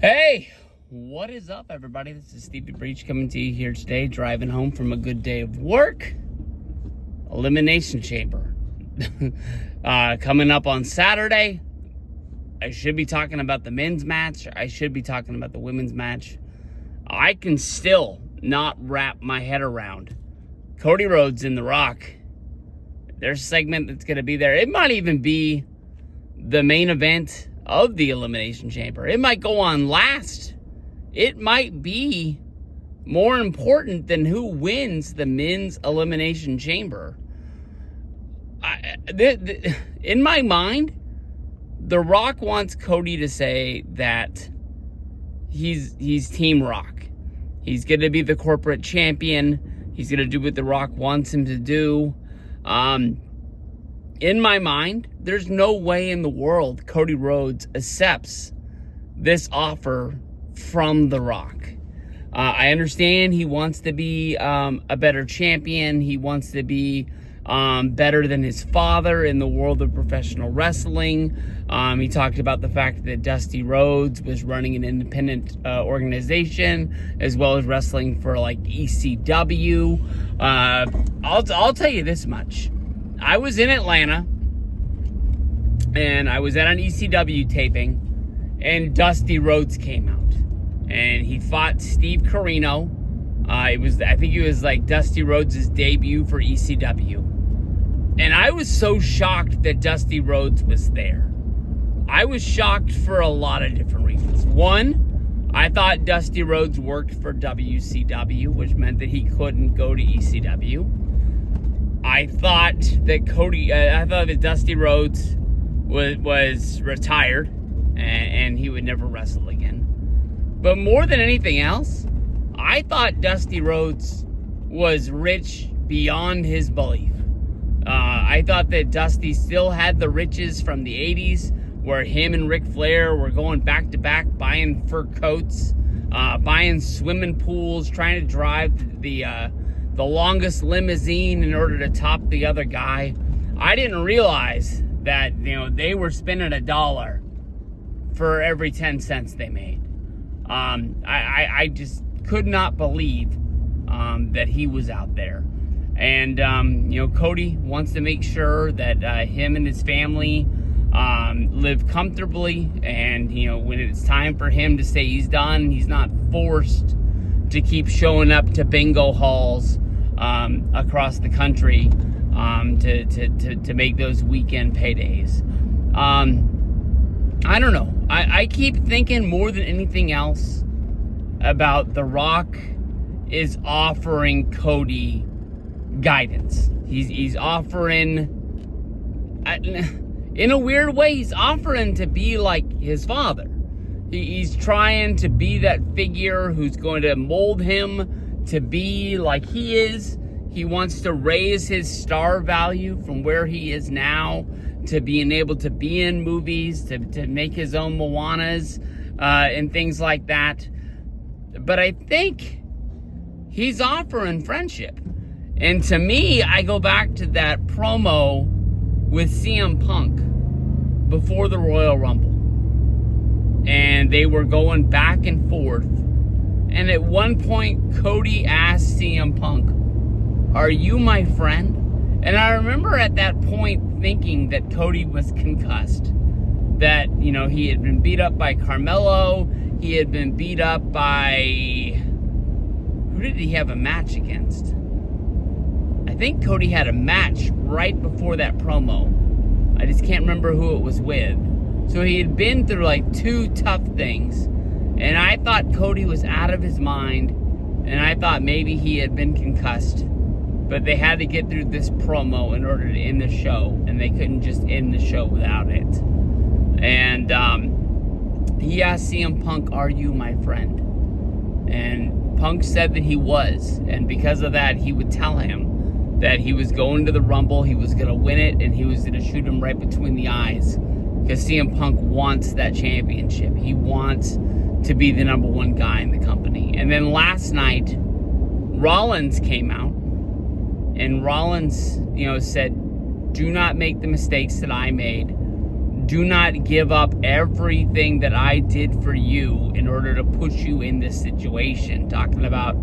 Hey, what is up, everybody? This is Stevie Breach coming to you here today, driving home from a good day of work. Elimination Chamber. Coming up on Saturday. I should be talking about the men's match. I should be talking about the women's match. I can still not wrap my head around Cody Rhodes and The Rock. There's a segment that's going to be there. It might even be the main event of the Elimination Chamber. It might go on last. It might be more important than who wins the men's Elimination Chamber. In my mind, The Rock wants Cody to say that he's Team Rock. He's going to be the corporate champion. He's going to do what The Rock wants him to do. In my mind, there's no way in the world Cody Rhodes accepts this offer from The Rock. I understand he wants to be a better champion. He wants to be better than his father in the world of professional wrestling. He talked about the fact that Dusty Rhodes was running an independent organization as well as wrestling for like ECW. I'll tell you this much. I was in Atlanta, and I was at an ECW taping, and Dusty Rhodes came out, and he fought Steve Corino. I think it was like Dusty Rhodes' debut for ECW, and I was so shocked that Dusty Rhodes was there. I was shocked for a lot of different reasons. One, I thought Dusty Rhodes worked for WCW, which meant that he couldn't go to ECW. I thought that Dusty Rhodes was retired and he would never wrestle again. But more than anything else, I thought Dusty Rhodes was rich beyond his belief. I thought that Dusty still had the riches from the 80s where him and Ric Flair were going back to back, buying fur coats, buying swimming pools, trying to drive the longest limousine in order to top the other guy. I didn't realize that, they were spending $1 for every 10 cents they made. I just could not believe that he was out there. And, Cody wants to make sure that him and his family live comfortably. And, when it's time for him to say he's done, he's not forced to keep showing up to bingo halls across the country to make those weekend paydays. I don't know. I keep thinking more than anything else about The Rock is offering Cody guidance. He's offering, in a weird way, he's offering to be like his father. He's trying to be that figure who's going to mold him to be like he is. He wants to raise his star value from where he is now to being able to be in movies, to make his own Moanas and things like that. But I think he's offering friendship. And to me, I go back to that promo with CM Punk before the Royal Rumble. And they were going back and forth. And at one point, Cody asked CM Punk, "Are you my friend?" And I remember at that point thinking that Cody was concussed. That, he had been beat up by Carmelo. He had been beat up by... Who did he have a match against? I think Cody had a match right before that promo. I just can't remember who it was with. So he had been through like 2 tough things. And I thought Cody was out of his mind. And I thought maybe he had been concussed. But they had to get through this promo in order to end the show. And they couldn't just end the show without it. And he asked CM Punk, "Are you my friend?" And Punk said that he was. And because of that, he would tell him that he was going to the Rumble, he was going to win it, and he was going to shoot him right between the eyes. Because CM Punk wants that championship. He wants to be the number 1 guy in the company. And then last night, Rollins came out. And Rollins, said, "Do not make the mistakes that I made. do not give up everything that I did for you in order to push you in this situation. Talking about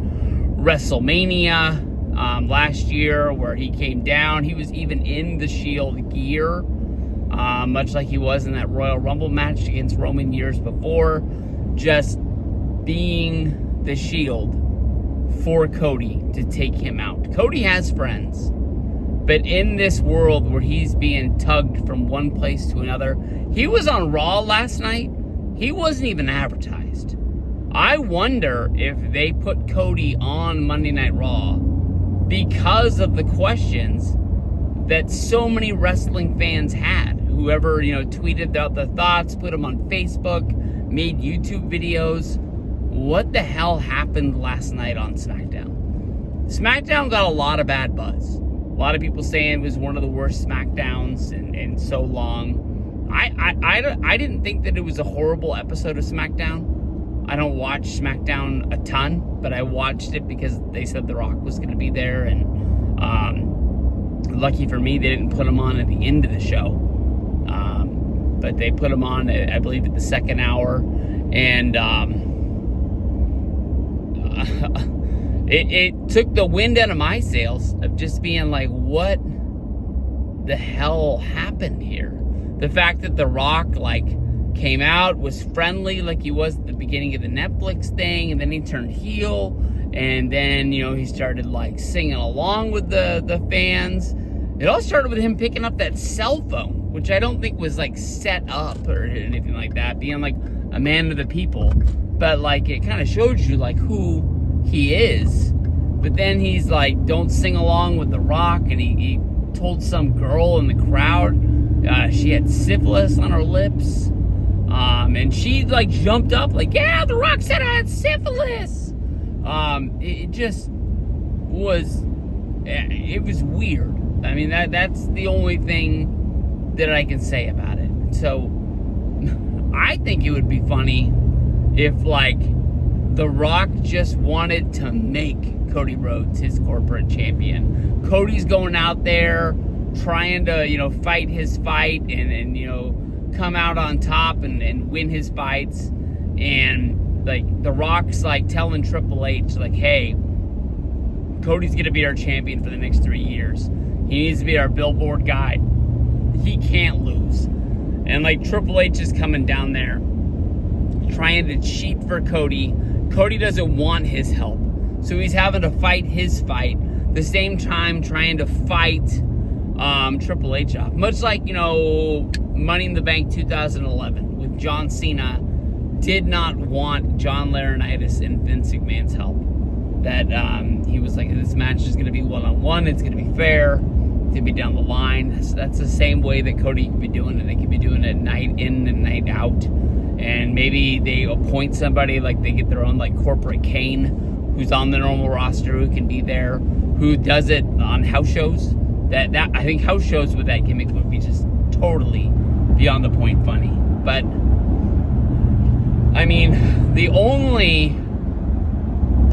WrestleMania last year where he came down. He was even in the Shield gear, much like he was in that Royal Rumble match against Roman years before. Just being the Shield for Cody to take him out. Cody has friends. But in this world where he's being tugged from one place to another, he was on Raw last night. He wasn't even advertised. I wonder if they put Cody on Monday Night Raw because of the questions that so many wrestling fans had. Whoever, tweeted out the thoughts, put them on Facebook, made YouTube videos. What the hell happened last night on SmackDown? SmackDown got a lot of bad buzz. A lot of people saying it was one of the worst SmackDowns in so long. I didn't think that it was a horrible episode of SmackDown. I don't watch SmackDown a ton, but I watched it because they said The Rock was going to be there, and lucky for me, they didn't put him on at the end of the show. But they put him on, I believe, at the second hour, and It took the wind out of my sails of just being like, what the hell happened here? The fact that The Rock, came out, was friendly like he was at the beginning of the Netflix thing, and then he turned heel, and then, he started, singing along with the fans. It all started with him picking up that cell phone, which I don't think was, set up or anything like that, being, a man of the people. But, it kind of showed you, who he is. But then he's don't sing along with The Rock, and he told some girl in the crowd she had syphilis on her lips, and she jumped up yeah, The Rock said I had syphilis. It just was weird. I mean, that's the only thing that I can say about it. So I think it would be funny if The Rock just wanted to make Cody Rhodes his corporate champion. Cody's going out there trying to, fight his fight and come out on top and win his fights. And, The Rock's, telling Triple H, hey, Cody's going to be our champion for the next 3 years. He needs to be our billboard guy. He can't lose. And, Triple H is coming down there trying to cheat for Cody. Cody doesn't want his help, so he's having to fight his fight, the same time trying to fight Triple H off. Much like, Money in the Bank 2011 with John Cena did not want John Laurinaitis and Vince McMahon's help. That he was this match is going to be one-on-one, it's going to be fair, it's going to be down the line. That's the same way that Cody could be doing it. They could be doing it night in and night out. And maybe they appoint somebody, they get their own, corporate Kane, who's on the normal roster, who can be there, who does it on house shows. That I think house shows with that gimmick would be just totally beyond the point funny. But, I mean, the only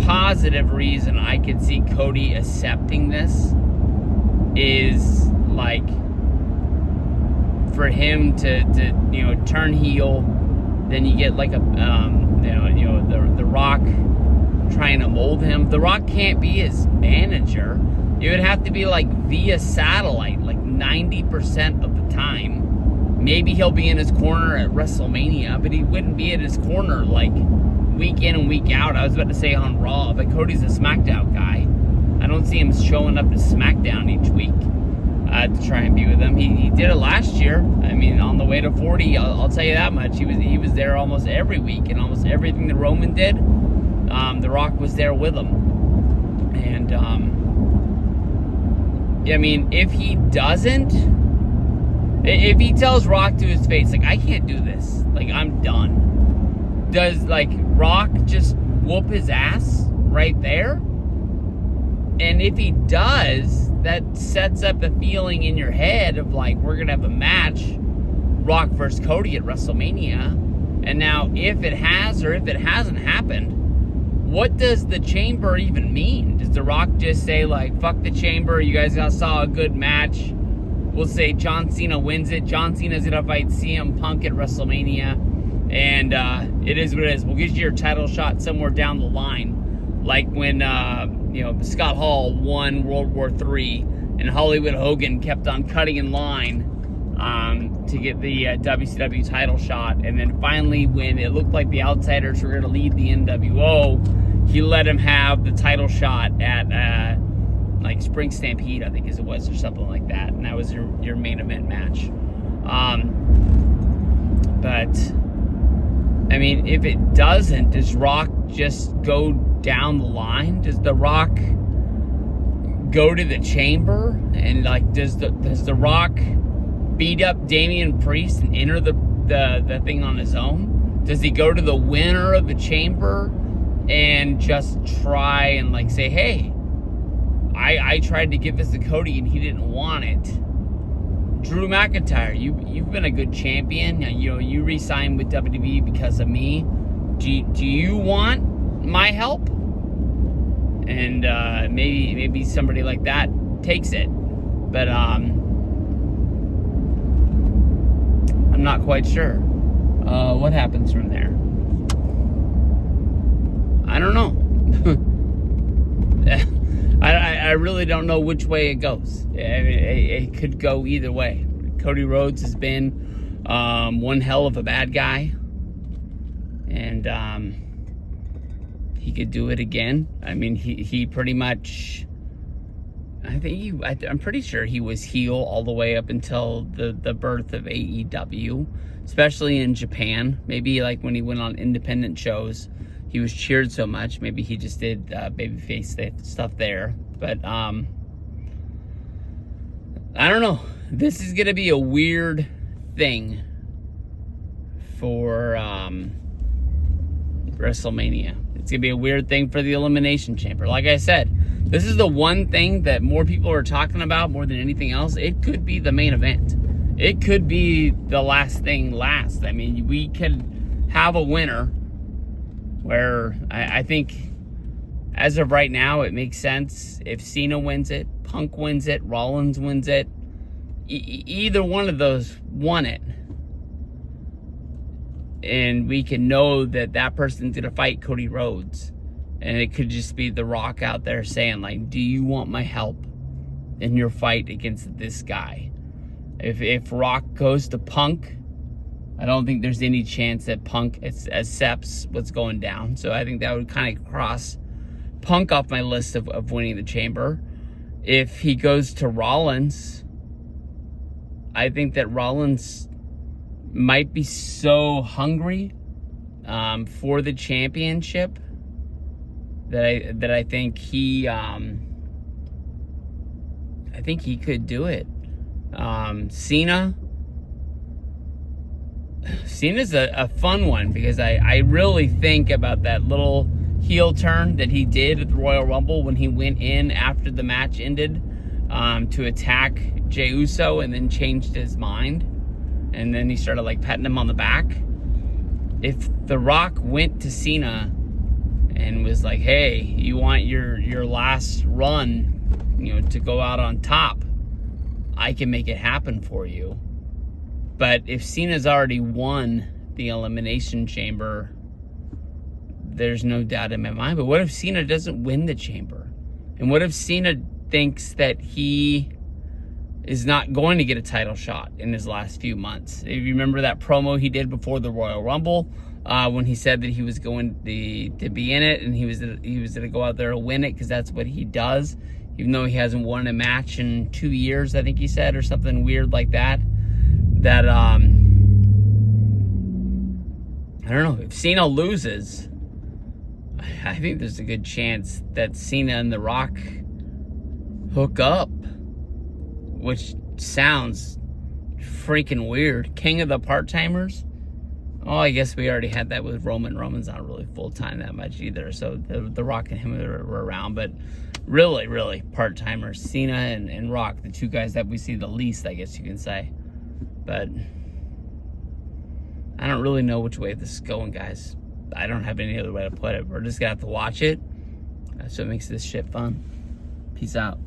positive reason I could see Cody accepting this is, for him to turn heel. Then you get The Rock trying to mold him. The Rock can't be his manager. It would have to be via satellite, 90% of the time. Maybe he'll be in his corner at WrestleMania, but he wouldn't be at his corner week in and week out. I was about to say on Raw, but Cody's a SmackDown guy. I don't see him showing up to SmackDown each week to try and be with them. He did it last year. I mean, on the way to 40, I'll tell you that much. He was there almost every week, and almost everything that Roman did, The Rock was there with him. And I mean, if he tells Rock to his face, I can't do this, I'm done, does Rock just whoop his ass right there? And if he does, that sets up a feeling in your head of we're gonna have a match, Rock versus Cody at WrestleMania. And now if it has or if it hasn't happened, what does the chamber even mean? Does The Rock just say fuck the chamber, you guys saw a good match, we'll say John Cena wins it. John Cena's going to fight CM Punk at WrestleMania. And it is what it is. We'll get you your title shot somewhere down the line. Like when, Scott Hall won World War III and Hollywood Hogan kept on cutting in line to get the WCW title shot. And then finally, when it looked like the Outsiders were going to lead the NWO, he let him have the title shot at Spring Stampede, I think it was, or something like that. And that was your main event match. But I mean, if it doesn't, does Rock just go down the line? Does The Rock go to the chamber? And does the Rock beat up Damian Priest and enter the thing on his own? Does he go to the winner of the chamber and just try and say, hey, I tried to give this to Cody and he didn't want it? Drew McIntyre, you've been a good champion. You re-signed with WWE because of me. Do you want my help? And maybe somebody like that takes it. But I'm not quite sure. What happens from there? I don't know. I really don't know which way it goes. It could go either way. Cody Rhodes has been one hell of a bad guy. And he could do it again. I mean, he pretty much... I'm pretty sure he was heel all the way up until the birth of AEW. Especially in Japan. Maybe when he went on independent shows, he was cheered so much. Maybe he just did babyface stuff there. But I don't know. This is going to be a weird thing for WrestleMania. It's going to be a weird thing for the Elimination Chamber. Like I said, this is the one thing that more people are talking about more than anything else. It could be the main event. It could be the last thing last. I mean, we could have a winner where I think as of right now, it makes sense if Cena wins it, Punk wins it, Rollins wins it. Either one of those won it. And we can know that person's going to fight Cody Rhodes. And it could just be The Rock out there saying, do you want my help in your fight against this guy? If Rock goes to Punk, I don't think there's any chance that Punk accepts what's going down. So I think that would kind of cross Punk off my list of winning the chamber. If he goes to Rollins, I think that Rollins might be so hungry for the championship that I think he could do it. Cena's a fun one because I really think about that little heel turn that he did at the Royal Rumble when he went in after the match ended to attack Jey Uso and then changed his mind. And then he started patting him on the back. If The Rock went to Cena and was like, hey, you want your last run, to go out on top, I can make it happen for you. But if Cena's already won the Elimination Chamber, there's no doubt in my mind. But what if Cena doesn't win the chamber? And what if Cena thinks that he is not going to get a title shot in his last few months? If you remember that promo he did before the Royal Rumble, when he said that he was going to be in it and he was going to go out there and win it because that's what he does, even though he hasn't won a match in 2 years, I think he said, or something weird like that. That I don't know, if Cena loses, I think there's a good chance that Cena and The Rock hook up, which sounds freaking weird. King of the part-timers? Oh, I guess we already had that with Roman. Roman's not really full-time that much either, so the Rock and him were around, but really part-timers. Cena and Rock, the two guys that we see the least, I guess you can say. But I don't really know which way this is going, guys. I don't have any other way to put it. We're just gonna have to watch it. That's what makes this shit fun. Peace out.